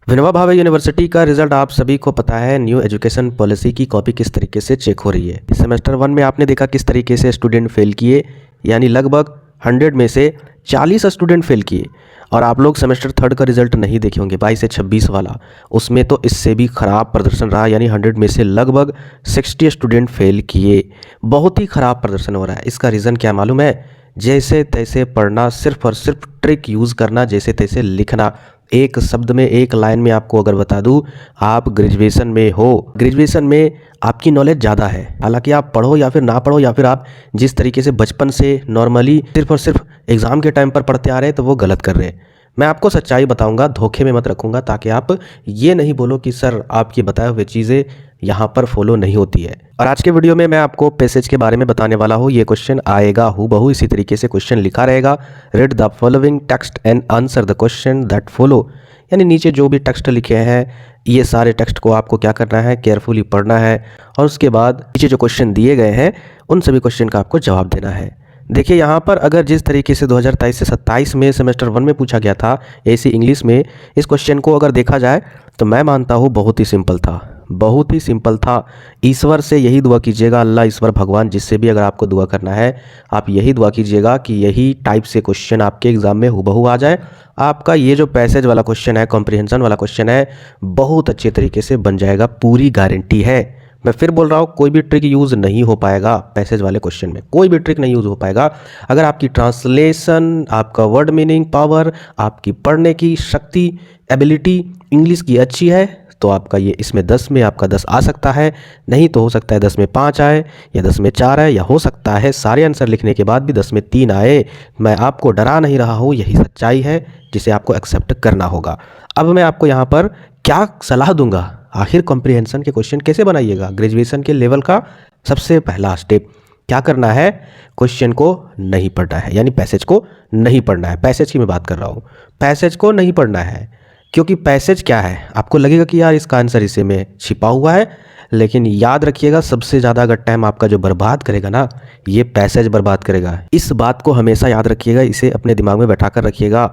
Vinoba Bhave university का result आप सभी को पता है। न्यू एजुकेशन पॉलिसी की कॉपी किस तरीके से चेक हो रही है। सेमेस्टर 1 में आपने देखा किस तरीके से स्टूडेंट फेल किए, यानी लगभग 100 में से 40 स्टूडेंट फेल किए। और आप लोग सेमेस्टर 3 का रिजल्ट नहीं देखे होंगे 22 से 26 वाला, उसमें तो इससे भी ख़राब प्रदर्शन रहा, यानी 100 में से लगभग 60 स्टूडेंट फेल किए। बहुत ही ख़राब प्रदर्शन हो रहा है। इसका रीज़न क्या मालूम है? जैसे तैसे पढ़ना, सिर्फ और सिर्फ ट्रिक यूज़ करना, जैसे तैसे लिखना। एक शब्द में, एक लाइन में आपको अगर बता दूं, आप ग्रेजुएशन में हो, ग्रेजुएशन में आपकी नॉलेज ज़्यादा है। हालांकि आप पढ़ो या फिर ना पढ़ो, या फिर आप जिस तरीके से बचपन से नॉर्मली सिर्फ और सिर्फ एग्ज़ाम के टाइम पर पढ़ते आ रहे हैं, तो वो गलत कर रहे हैं। मैं आपको सच्चाई बताऊंगा, धोखे में मत रखूंगा, ताकि आप ये नहीं बोलो कि सर आपकी बताए हुए चीज़ें यहाँ पर फॉलो नहीं होती है। और आज के वीडियो में मैं आपको पैसेज के बारे में बताने वाला हूँ। ये क्वेश्चन आएगा हूबहू इसी तरीके से क्वेश्चन लिखा रहेगा। Read the following text and answer the question that follow. यानी नीचे जो भी टेक्स्ट लिखे हैं, ये सारे टेक्स्ट को आपको क्या करना है, केयरफुली पढ़ना है, और उसके बाद नीचे जो क्वेश्चन दिए गए हैं उन सभी क्वेश्चन का आपको जवाब देना है। देखिए यहाँ पर अगर जिस तरीके से 2023 से 27 में सेमेस्टर 1 में पूछा गया था एसी इंग्लिश में, इस क्वेश्चन को अगर देखा जाए तो मैं मानता हूँ बहुत ही सिंपल था, बहुत ही सिंपल था। ईश्वर से यही दुआ कीजिएगा, अल्लाह ईश्वर भगवान जिससे भी अगर आपको दुआ करना है, आप यही दुआ कीजिएगा कि यही टाइप से क्वेश्चन आपके एग्ज़ाम में हूबहू आ जाए। आपका ये जो पैसेज वाला क्वेश्चन है, कॉम्प्रिहेंशन वाला क्वेश्चन है, बहुत अच्छे तरीके से बन जाएगा, पूरी गारंटी है। मैं फिर बोल रहा हूँ, कोई भी ट्रिक यूज़ नहीं हो पाएगा पैसेज वाले क्वेश्चन में, कोई भी ट्रिक नहीं यूज़ हो पाएगा। अगर आपकी ट्रांसलेशन, आपका वर्ड मीनिंग पावर, आपकी पढ़ने की शक्ति, एबिलिटी इंग्लिश की अच्छी है, तो आपका ये इसमें 10 में आपका 10 आ सकता है। नहीं तो हो सकता है 10 में 5 आए, या 10 में 4 आए, या हो सकता है सारे आंसर लिखने के बाद भी 10 में 3 आए। मैं आपको डरा नहीं रहा हूँ, यही सच्चाई है जिसे आपको एक्सेप्ट करना होगा। अब मैं आपको यहाँ पर क्या सलाह दूंगा, आखिर कॉम्प्रिहेंशन के क्वेश्चन कैसे बनाइएगा। ग्रेजुएशन के लेवल का सबसे पहला स्टेप क्या करना है, क्वेश्चन को नहीं पढ़ना है, यानी पैसेज को नहीं पढ़ना है। पैसेज की मैं बात कर रहा हूँ, पैसेज को नहीं पढ़ना है। क्योंकि पैसेज क्या है, आपको लगेगा कि यार इसका आंसर इसी में छिपा हुआ है, लेकिन याद रखिएगा सबसे ज़्यादा अगर टाइम आपका जो बर्बाद करेगा ना, ये पैसेज बर्बाद करेगा। इस बात को हमेशा याद रखिएगा, इसे अपने दिमाग में बैठा कर रखिएगा,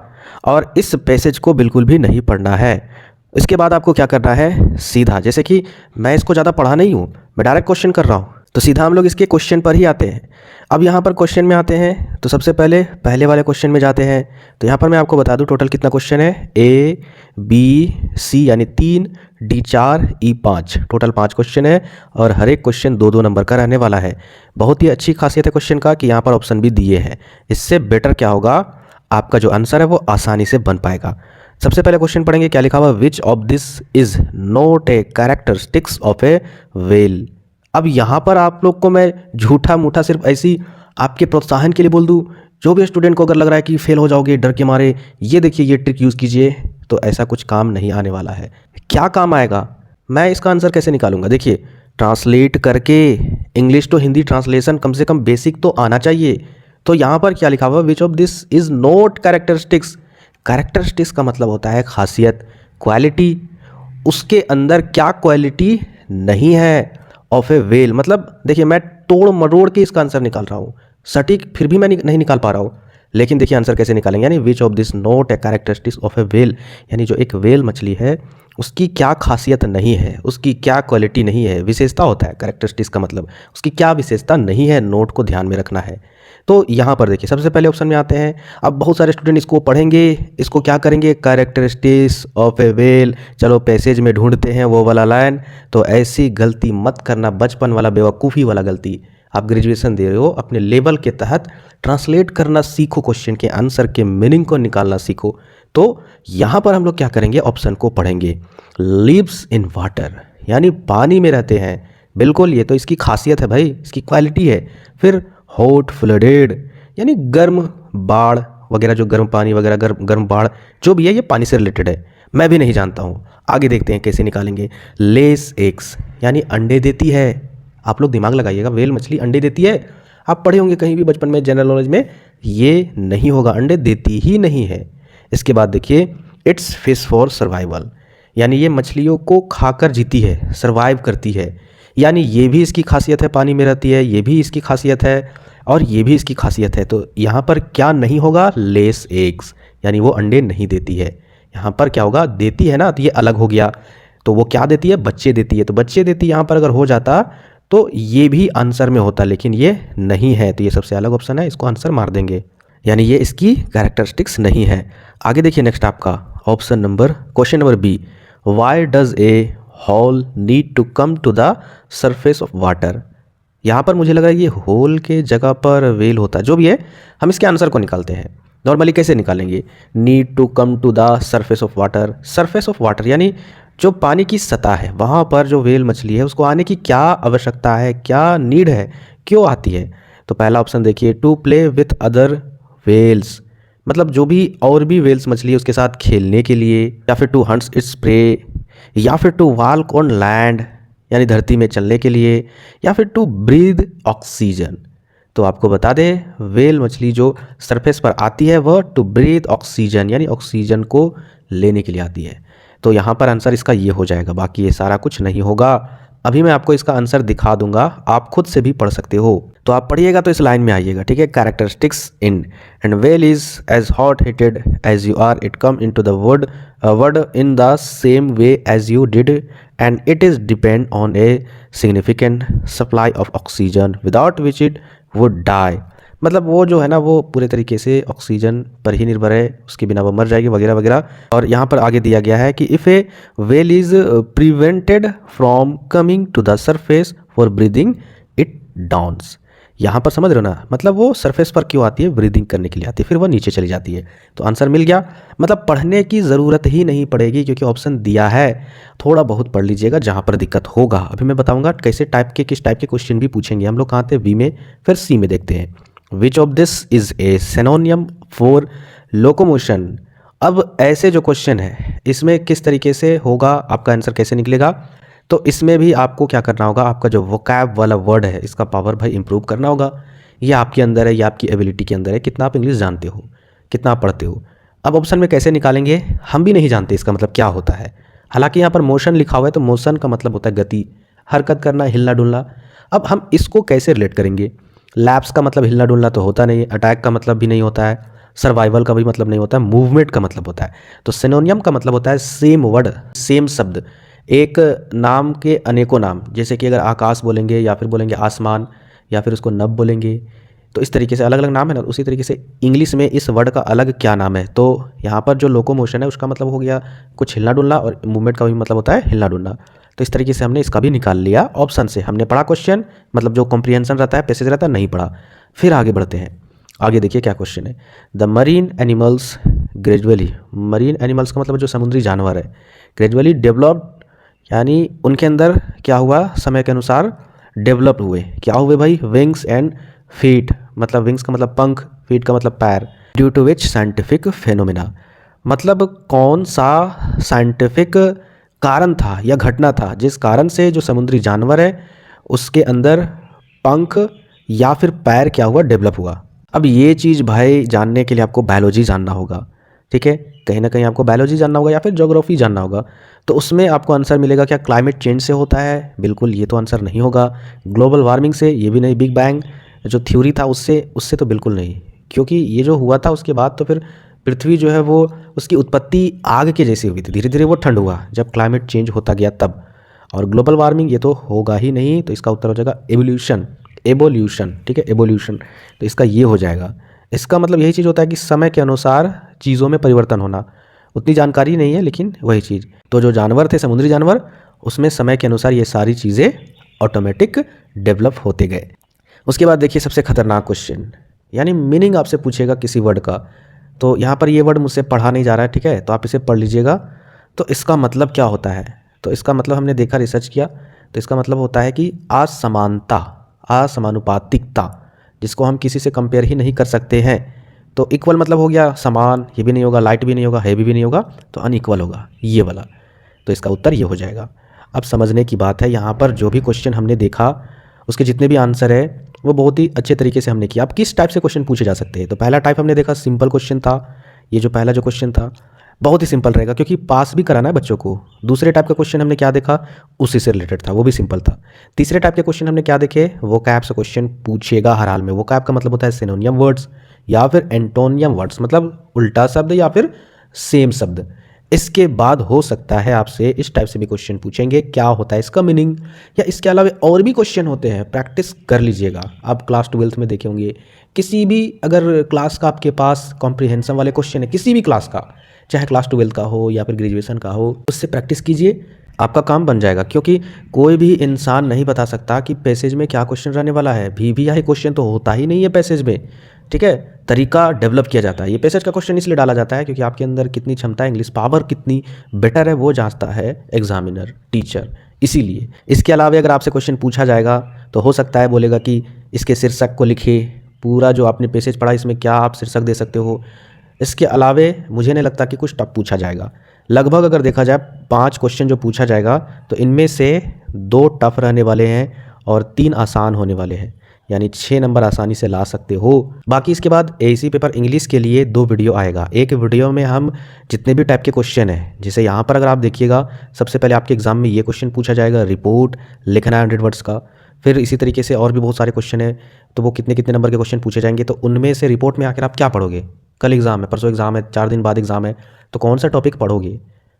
और इस पैसेज को बिल्कुल भी नहीं पढ़ना है। इसके बाद आपको क्या करना है, सीधा, जैसे कि मैं इसको ज़्यादा पढ़ा नहीं हूँ, मैं डायरेक्ट क्वेश्चन कर रहा हूँ, तो सीधा हम लोग इसके क्वेश्चन पर ही आते हैं। अब यहाँ पर क्वेश्चन में आते हैं, तो सबसे पहले वाले क्वेश्चन में जाते हैं। तो यहाँ पर मैं आपको बता दूँ टोटल कितना क्वेश्चन है, ए बी सी यानी 3, डी 4, ई 5, टोटल 5 क्वेश्चन है, और हर एक क्वेश्चन 2-2 नंबर का रहने वाला है। बहुत ही अच्छी खासियत है क्वेश्चन का कि यहाँ पर ऑप्शन भी दिए हैं। इससे बेटर क्या होगा, आपका जो आंसर है वो आसानी से बन पाएगा। सबसे पहले क्वेश्चन पढ़ेंगे, क्या लिखा हुआ, which of this is not a characteristics of A whale. अब यहाँ पर आप लोग को मैं झूठा मूठा सिर्फ ऐसी आपके प्रोत्साहन के लिए बोल दूँ, जो भी स्टूडेंट को अगर लग रहा है कि फेल हो जाओगे डर के मारे, ये देखिए ये ट्रिक यूज़ कीजिए, तो ऐसा कुछ काम नहीं आने वाला है। क्या काम आएगा, मैं इसका आंसर कैसे निकालूंगा, देखिए ट्रांसलेट करके, इंग्लिश टू हिंदी ट्रांसलेशन कम से कम बेसिक तो आना चाहिए। तो यहाँ पर क्या लिखा हुआ, which of this is not characteristics. Characteristics का मतलब होता है खासियत, क्वालिटी। उसके अंदर क्या क्वालिटी नहीं है ऑफ ए व्हेल। मतलब देखिए मैं तोड़ मरोड़ के इसका आंसर निकाल रहा हूँ, सटीक फिर भी मैं नहीं निकाल पा रहा हूँ, लेकिन देखिए आंसर कैसे निकालेंगे, यानी which of this not a characteristics of A whale, यानी जो एक व्हेल मछली है उसकी क्या खासियत नहीं है, उसकी क्या क्वालिटी नहीं है, विशेषता होता है कैरेक्टरिस्टिक्स का मतलब, उसकी क्या विशेषता नहीं है, नोट को ध्यान में रखना है। तो यहाँ पर देखिए सबसे पहले ऑप्शन में आते हैं। अब बहुत सारे स्टूडेंट इसको पढ़ेंगे, इसको क्या करेंगे, कैरेक्टरिस्टिक्स ऑफ ए व्हेल, चलो पैसेज में ढूंढते हैं वो वाला लाइन। तो ऐसी गलती मत करना, बचपन वाला बेवकूफ़ी वाला गलती। आप ग्रेजुएशन दे रहे हो, अपने लेवल के तहत ट्रांसलेट करना सीखो, क्वेश्चन के आंसर के मीनिंग को निकालना सीखो। तो यहाँ पर हम लोग क्या करेंगे, ऑप्शन को पढ़ेंगे, लिव्स इन वाटर, यानी पानी में रहते हैं। बिल्कुल, ये तो इसकी खासियत है भाई, इसकी क्वालिटी है। फिर हॉट फ्लडेड, यानी गर्म बाढ़ वगैरह, जो गर्म पानी वगैरह, गर्म बाढ़ जो भी है, ये पानी से रिलेटेड है, मैं भी नहीं जानता हूँ। आगे देखते हैं कैसे निकालेंगे। लेस एग्स, यानी अंडे देती है। आप लोग दिमाग लगाइएगा, व्हेल मछली अंडे देती है, आप पढ़े होंगे कहीं भी बचपन में जनरल नॉलेज में, ये नहीं होगा, अंडे देती ही नहीं है। इसके बाद देखिए, इट्स फिश फॉर सर्वाइवल, यानी ये मछलियों को खाकर जीती है, सर्वाइव करती है, यानी ये भी इसकी खासियत है, पानी में रहती है, ये भी इसकी खासियत है, और ये भी इसकी खासियत है। तो यहाँ पर क्या नहीं होगा, लेस एग्स, यानी वो अंडे नहीं देती है, यहाँ पर क्या होगा, देती है ना, तो ये अलग हो गया, तो वो क्या देती है, बच्चे देती है, तो बच्चे देती यहाँ पर अगर हो जाता तो ये भी आंसर में होता, लेकिन ये नहीं है, तो ये सबसे अलग ऑप्शन है, इसको आंसर मार देंगे, यानी ये इसकी कैरेक्टरिस्टिक्स नहीं है। आगे देखिए नेक्स्ट आपका option number, question number B, why does a whale need to come to the surface of water. यहाँ पर मुझे लग रहा है ये होल के जगह पर वेल होता है, जो भी है हम इसके आंसर को निकालते हैं। नॉर्मली कैसे निकालेंगे, need to come to the surface of water, surface of water यानी जो पानी की सतह है वहाँ पर जो वेल मछली है उसको आने की क्या आवश्यकता है, क्या नीड है, क्यों आती है। तो पहला ऑप्शन देखिए, to play with other whales, मतलब जो भी और भी वेल्स मछली है उसके साथ खेलने के लिए, या फिर टू हंट्स इट्स प्रे, या फिर टू वॉक ऑन लैंड यानी धरती में चलने के लिए, या फिर टू ब्रीद ऑक्सीजन। तो आपको बता दें वेल मछली जो सरफेस पर आती है वह टू ब्रीद ऑक्सीजन यानी ऑक्सीजन को लेने के लिए आती है। तो यहाँ पर आंसर इसका ये हो जाएगा, बाकी ये सारा कुछ नहीं होगा। अभी मैं आपको इसका आंसर दिखा दूंगा, आप खुद से भी पढ़ सकते हो, तो आप पढ़िएगा तो इस लाइन में आइएगा, ठीक है। Characteristics in and whale is as hot heated as you are, it come in to the world in the same way as you did and it is depend on a significant supply of oxygen without which it would die, मतलब वो जो है ना वो पूरे तरीके से oxygen पर ही निर्भर है, उसके बिना वो मर जाएगी वगैरह वगैरह। और यहाँ पर आगे दिया गया है कि if a whale is prevented from coming to the surface for breathing it drowns, यहाँ पर समझ रहे हो ना, मतलब वो सरफेस पर क्यों आती है, ब्रीदिंग करने के लिए आती है, फिर वो नीचे चली जाती है। तो आंसर मिल गया, मतलब पढ़ने की ज़रूरत ही नहीं पड़ेगी क्योंकि ऑप्शन दिया है, थोड़ा बहुत पढ़ लीजिएगा जहाँ पर दिक्कत होगा। अभी मैं बताऊँगा कैसे टाइप के किस टाइप के क्वेश्चन भी पूछेंगे हम लोग, कहाँ थे बी में, फिर सी में देखते हैं। Which of this is a सिनोनियम for locomotion. अब ऐसे जो क्वेश्चन है इसमें किस तरीके से होगा, आपका आंसर कैसे निकलेगा, तो इसमें भी आपको क्या करना होगा, आपका जो वोकैब वाला वर्ड है इसका पावर भाई इंप्रूव करना होगा। ये आपके अंदर है, ये आपकी एबिलिटी के अंदर है, कितना आप इंग्लिश जानते हो, कितना आप पढ़ते हो। अब ऑप्शन में कैसे निकालेंगे हम भी नहीं जानते इसका मतलब क्या होता है, हालांकि यहाँ पर मोशन लिखा हुआ है तो मोशन का मतलब होता है गति, हरकत करना, हिलना डुलना। अब हम इसको कैसे रिलेट करेंगे, लैप्स का मतलब हिलना डुलना तो होता नहीं है, अटैक का मतलब भी नहीं होता है, सर्वाइवल का भी मतलब नहीं होता है, मूवमेंट का मतलब होता है। तो सिनोनियम का मतलब होता है सेम वर्ड, सेम शब्द, एक नाम के अनेकों नाम, जैसे कि अगर आकाश बोलेंगे या फिर बोलेंगे आसमान या फिर उसको नभ बोलेंगे, तो इस तरीके से अलग अलग नाम है ना, उसी तरीके से इंग्लिश में इस वर्ड का अलग क्या नाम है। तो यहाँ पर जो लोकोमोशन है उसका मतलब हो गया कुछ हिलना डुलना, और मूवमेंट का भी मतलब होता है हिलना डुलना। तो इस तरीके से हमने इसका भी निकाल लिया ऑप्शन से। हमने पढ़ा क्वेश्चन, मतलब जो कॉम्प्रिहेंशन रहता है, पैसेज रहता है, नहीं पढ़ा। फिर आगे बढ़ते हैं, आगे देखिए क्या क्वेश्चन है। The marine animals gradually, marine animals का मतलब जो समुद्री जानवर है, ग्रेजुअली डेवलप्ड यानी उनके अंदर क्या हुआ, समय के अनुसार डेवलप हुए, क्या हुए भाई, विंग्स एंड फीट, मतलब विंग्स का मतलब पंख, फीट का मतलब पैर, due to which scientific phenomena, मतलब कौन सा साइंटिफिक कारण था या घटना था जिस कारण से जो समुद्री जानवर है उसके अंदर पंख या फिर पैर क्या हुआ, डेवलप हुआ। अब ये चीज़ भाई जानने के लिए आपको बायोलॉजी जानना होगा, ठीक है, कहीं ना कहीं आपको बायोलॉजी जानना होगा या फिर ज्योग्राफी जानना होगा। तो उसमें आपको आंसर मिलेगा क्या, क्लाइमेट चेंज से होता है, बिल्कुल ये तो आंसर नहीं होगा। ग्लोबल वार्मिंग से, ये भी नहीं। बिग बैंग जो थ्योरी था उससे तो बिल्कुल नहीं, क्योंकि ये जो हुआ था उसके बाद तो फिर पृथ्वी जो है वो उसकी उत्पत्ति आग के जैसी हुई थी, धीरे धीरे वो ठंड हुआ जब क्लाइमेट चेंज होता गया तब। और ग्लोबल वार्मिंग ये तो होगा ही नहीं, तो इसका उत्तर हो जाएगा एवोल्यूशन, एवोल्यूशन, ठीक है, एवोल्यूशन। तो इसका ये हो जाएगा। इसका मतलब यही चीज़ होता है कि समय के अनुसार चीज़ों में परिवर्तन होना। उतनी जानकारी नहीं है लेकिन वही चीज़। तो जो जानवर थे समुद्री जानवर, उसमें समय के अनुसार ये सारी चीज़ें ऑटोमेटिक डेवलप होते गए। उसके बाद देखिए सबसे खतरनाक क्वेश्चन, यानी मीनिंग आपसे पूछेगा किसी वर्ड का। तो यहाँ पर ये वर्ड मुझसे पढ़ा नहीं जा रहा है, ठीक है, तो आप इसे पढ़ लीजिएगा। तो इसका मतलब क्या होता है, तो इसका मतलब हमने देखा, रिसर्च किया, तो इसका मतलब होता है कि असमानता, असमानुपातिकता, जिसको हम किसी से कंपेयर ही नहीं कर सकते हैं। तो इक्वल मतलब हो गया समान, ये भी नहीं होगा, लाइट भी नहीं होगा, हैवी भी नहीं होगा, तो अनइक्वल होगा ये वाला। तो इसका उत्तर ये हो जाएगा। अब समझने की बात है, यहाँ पर जो भी क्वेश्चन हमने देखा उसके जितने भी आंसर है वो बहुत ही अच्छे तरीके से हमने किया। अब किस टाइप से क्वेश्चन पूछे जा सकते हैं, तो पहला टाइप हमने देखा सिंपल क्वेश्चन था। ये जो पहला जो क्वेश्चन था बहुत ही सिंपल रहेगा क्योंकि पास भी कराना है बच्चों को। दूसरे टाइप का क्वेश्चन हमने क्या देखा, उसी से रिलेटेड था, वो भी सिंपल था। तीसरे टाइप के क्वेश्चन हमने क्या देखे, वोकैब से क्वेश्चन पूछेगा हर हाल में। वोकैब का मतलब होता है सिनोनियम वर्ड्स या फिर एंटोनियम वर्ड्स, मतलब उल्टा शब्द या फिर सेम शब्द। इसके बाद हो सकता है आपसे इस टाइप से भी क्वेश्चन पूछेंगे, क्या होता है इसका मीनिंग, या इसके अलावा और भी क्वेश्चन होते हैं, प्रैक्टिस कर लीजिएगा। आप क्लास 12th में देखे होंगे, किसी भी अगर क्लास का आपके पास कॉम्प्रिहेंशन वाले क्वेश्चन है, किसी भी क्लास का, चाहे क्लास 12 का हो या फिर ग्रेजुएशन का हो, उससे प्रैक्टिस कीजिए, आपका काम बन जाएगा। क्योंकि कोई भी इंसान नहीं बता सकता कि पैसेज में क्या क्वेश्चन रहने वाला है। VVI क्वेश्चन तो होता ही नहीं है पैसेज में, ठीक है। तरीका डेवलप किया जाता है। ये पैसेज का क्वेश्चन इसलिए डाला जाता है क्योंकि आपके अंदर कितनी क्षमता है, इंग्लिश पावर कितनी बेटर है, वो जांचता है एग्जामिनर, टीचर, इसीलिए। इसके अलावा अगर आपसे क्वेश्चन पूछा जाएगा तो हो सकता है बोलेगा कि इसके शीर्षक को लिखिए, पूरा जो आपने पैसेज पढ़ा इसमें क्या आप शीर्षक दे सकते हो। इसके अलावे मुझे नहीं लगता कि कुछ टफ पूछा जाएगा। लगभग अगर देखा जाए 5 क्वेश्चन जो पूछा जाएगा तो इनमें से 2 टफ रहने वाले हैं और 3 आसान होने वाले हैं, यानी 6 नंबर आसानी से ला सकते हो। बाकी इसके बाद AEC पेपर इंग्लिश के लिए 2 वीडियो आएगा। एक वीडियो में हम जितने भी टाइप के क्वेश्चन हैं, जैसे यहाँ पर अगर आप देखिएगा, सबसे पहले आपके एग्जाम में ये क्वेश्चन पूछा जाएगा, रिपोर्ट लिखना है 100 वर्ड्स का। फिर इसी तरीके से और भी बहुत सारे क्वेश्चन हैं, तो वो कितने कितने नंबर के क्वेश्चन पूछे जाएंगे, तो उनमें से रिपोर्ट में आकर आप क्या पढ़ोगे। कल एग्ज़ाम है, परसों एग्ज़ाम है, 4 दिन बाद एग्ज़ाम है, तो कौन सा टॉपिक पढ़ोगे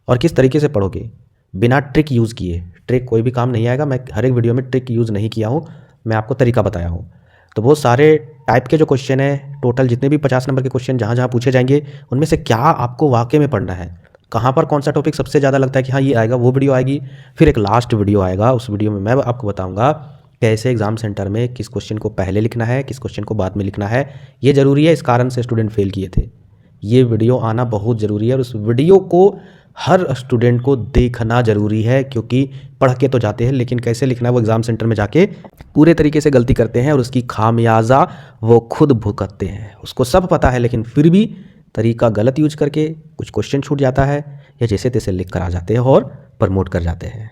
और किस तरीके से पढ़ोगे, बिना ट्रिक यूज़ किए। ट्रिक कोई भी काम नहीं आएगा। मैं हर एक वीडियो में ट्रिक यूज़ नहीं किया हूँ, मैं आपको तरीका बताया हूँ। तो वो सारे टाइप के जो क्वेश्चन है, टोटल जितने भी 50 नंबर के क्वेश्चन जहाँ जहाँ पूछे जाएंगे, उनमें से क्या आपको वाकई में पढ़ना है, कहाँ पर कौन सा टॉपिक सबसे ज़्यादा लगता है कि हाँ ये आएगा, वो वीडियो आएगी। फिर एक लास्ट वीडियो आएगा, उस वीडियो में मैं आपको बताऊँगा कैसे एग्ज़ाम सेंटर में किस क्वेश्चन को पहले लिखना है, किस क्वेश्चन को बाद में लिखना है। ये ज़रूरी है, इस कारण से स्टूडेंट फेल किए थे। ये वीडियो आना बहुत ज़रूरी है और उस वीडियो को हर स्टूडेंट को देखना ज़रूरी है, क्योंकि पढ़ के तो जाते हैं लेकिन कैसे लिखना है वो एग्ज़ाम सेंटर में जाके पूरे तरीके से गलती करते हैं और उसकी खामियाजा वो खुद भुगतते हैं। उसको सब पता है लेकिन फिर भी तरीका गलत यूज करके कुछ क्वेश्चन छूट जाता है या जैसे तैसे लिख कर आ जाते हैं और प्रमोट कर जाते हैं।